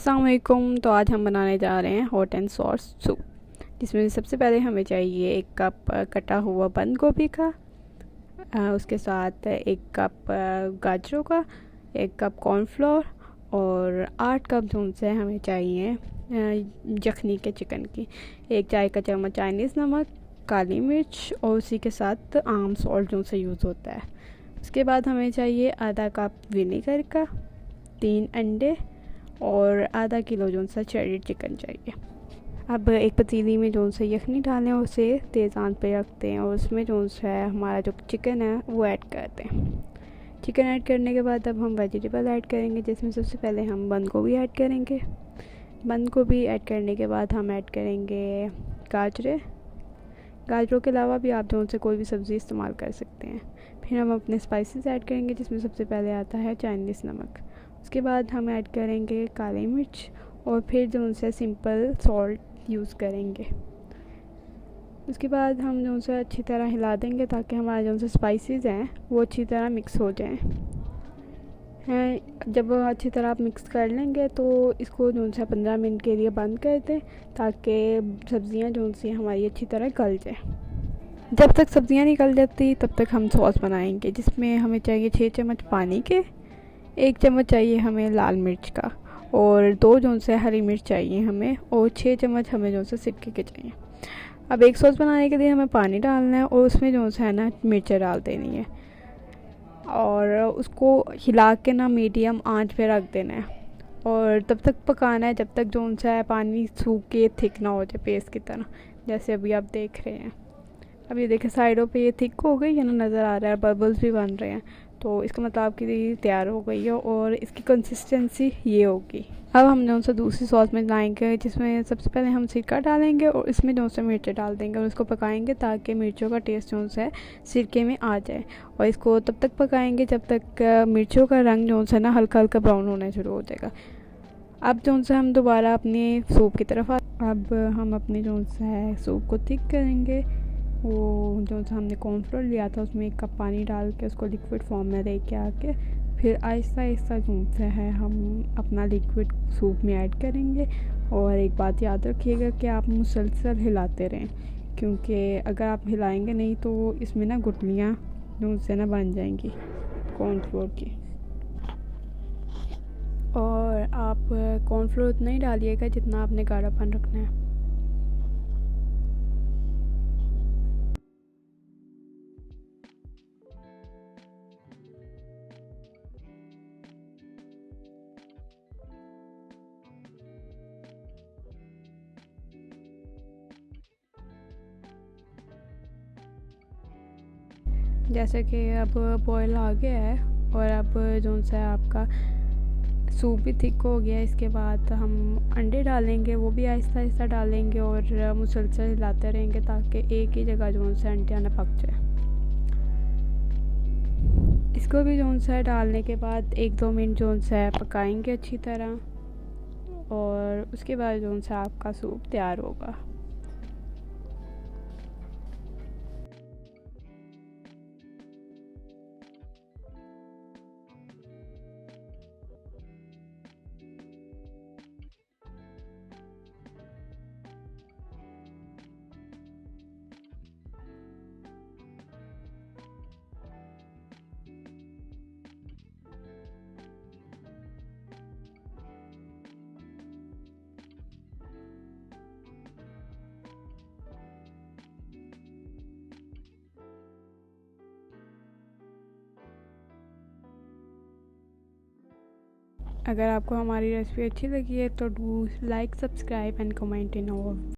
अस्सलाम वालेकुम। तो आज हम बनाने जा रहे हैं हॉट एंड सॉस सूप, जिसमें सबसे पहले हमें चाहिए 1 कप कटा हुआ बंद गोभी का, उसके साथ 1 कप गाजरों का, 1 कप कॉर्नफ्लोर और 8 कप जो से हमें चाहिए यखनी के चिकन की, 1 चाय का चम्मच चाइनीज़ नमक, काली मिर्च और उसी के साथ आम सॉल्ट जो से यूज़ होता है। उसके बाद हमें चाहिए आधा कप विनेगर का, 3 अंडे और आधा किलो जो सा चेरी चिकन चाहिए। अब एक पतीली में जो सा यखनी डालें, उसे तेज़ आंच पे रखते हैं और उसमें जो सा है हमारा जो चिकन है वो ऐड करते हैं। चिकन ऐड करने के बाद अब हम वेजिटेबल ऐड करेंगे, जिसमें सबसे पहले हम बंद गोभी ऐड करेंगे। बंद गोभी ऐड करने के बाद हम ऐड करेंगे गाजरों के अलावा भी आप जो से कोई भी सब्ज़ी इस्तेमाल कर सकते हैं। फिर हम अपने स्पाइसेस ऐड करेंगे, जिसमें सबसे पहले आता है चाइनीज़ नमक। उसके बाद हम ऐड करेंगे काली मिर्च और फिर जो उनसे सिंपल सॉल्ट यूज़ करेंगे। उसके बाद हम जो उनसे अच्छी तरह हिला देंगे ताकि हमारे जो उनसे स्पाइसेस हैं वो अच्छी तरह मिक्स हो जाएं। जब अच्छी तरह आप मिक्स कर लेंगे तो इसको जो सा 15 मिनट के लिए बंद कर दें ताकि सब्ज़ियाँ जो सी हमारी अच्छी तरह गल जाएँ। जब तक सब्ज़ियाँ नहीं गल जाती तब तक हम सॉस बनाएंगे, जिसमें हमें चाहिए 6 चम्मच पानी के, 1 चम्मच चाहिए हमें लाल मिर्च का और 2 जो से हरी मिर्च चाहिए हमें, और 6 चम्मच हमें जो से सिरके के चाहिए। अब एक सॉस बनाने के लिए हमें पानी डालना है और उसमें जो है ना मिर्चें डाल देनी है और उसको हिला के ना मीडियम आंच पे रख देना है और तब तक पकाना है जब तक जो है पानी सूख के थिक ना हो जाए पेस्ट की तरह, जैसे अभी आप देख रहे हैं। अब ये देखिए साइडों पे ये थिक हो गई है ना, नज़र आ रहा है, बबल्स भी बन रहे हैं, तो इसका मतलब आपकी तैयार हो गई है और इसकी कंसिस्टेंसी ये होगी। अब हम जो सा दूसरी सॉस में लाएंगे, जिसमें सबसे पहले हम सिरका डालेंगे और इसमें जो से मिर्चें डाल देंगे और उसको पकाएंगे ताकि मिर्चों का टेस्ट जो है सिरके में आ जाए। और इसको तब तक पकाएंगे जब तक मिर्चों का रंग जो है ना हल्का हल्का ब्राउन होना शुरू हो जाएगा। अब जो से हम दोबारा अपने सूप की तरफ अब हम अपने जो है सूप को थिक करेंगे। वो जो सा हमने कॉर्नफ्लोर लिया था उसमें 1 कप पानी डाल के उसको लिक्विड फॉर्म में दे के आके फिर आहिस्ता आहिस्ता जो है हम अपना लिक्विड सूप में ऐड करेंगे। और एक बात याद रखिएगा कि आप मुसलसल हिलाते रहें, क्योंकि अगर आप हिलाएंगे नहीं तो इसमें ना गुठलियाँ जो से ना बन जाएंगी कॉर्नफ्लोर की। और आप कॉर्नफ्लोर उतना ही डालिएगा जितना आपने गाढ़ापन रखना है। जैसे कि अब बॉयल आ गया है और अब जो सा आपका सूप भी थिक हो गया है। इसके बाद हम अंडे डालेंगे, वो भी आहिस्ता आहिस्ता डालेंगे और मुसलसल हिलाते रहेंगे ताकि एक ही जगह जो सा अंडे ना पक जाए। इसको भी जो सा डालने के बाद 1-2 मिनट जो सा पकाएंगे अच्छी तरह और उसके बाद जो सा आपका सूप तैयार होगा। अगर आपको हमारी रेसिपी अच्छी लगी है तो do like, subscribe and comment in our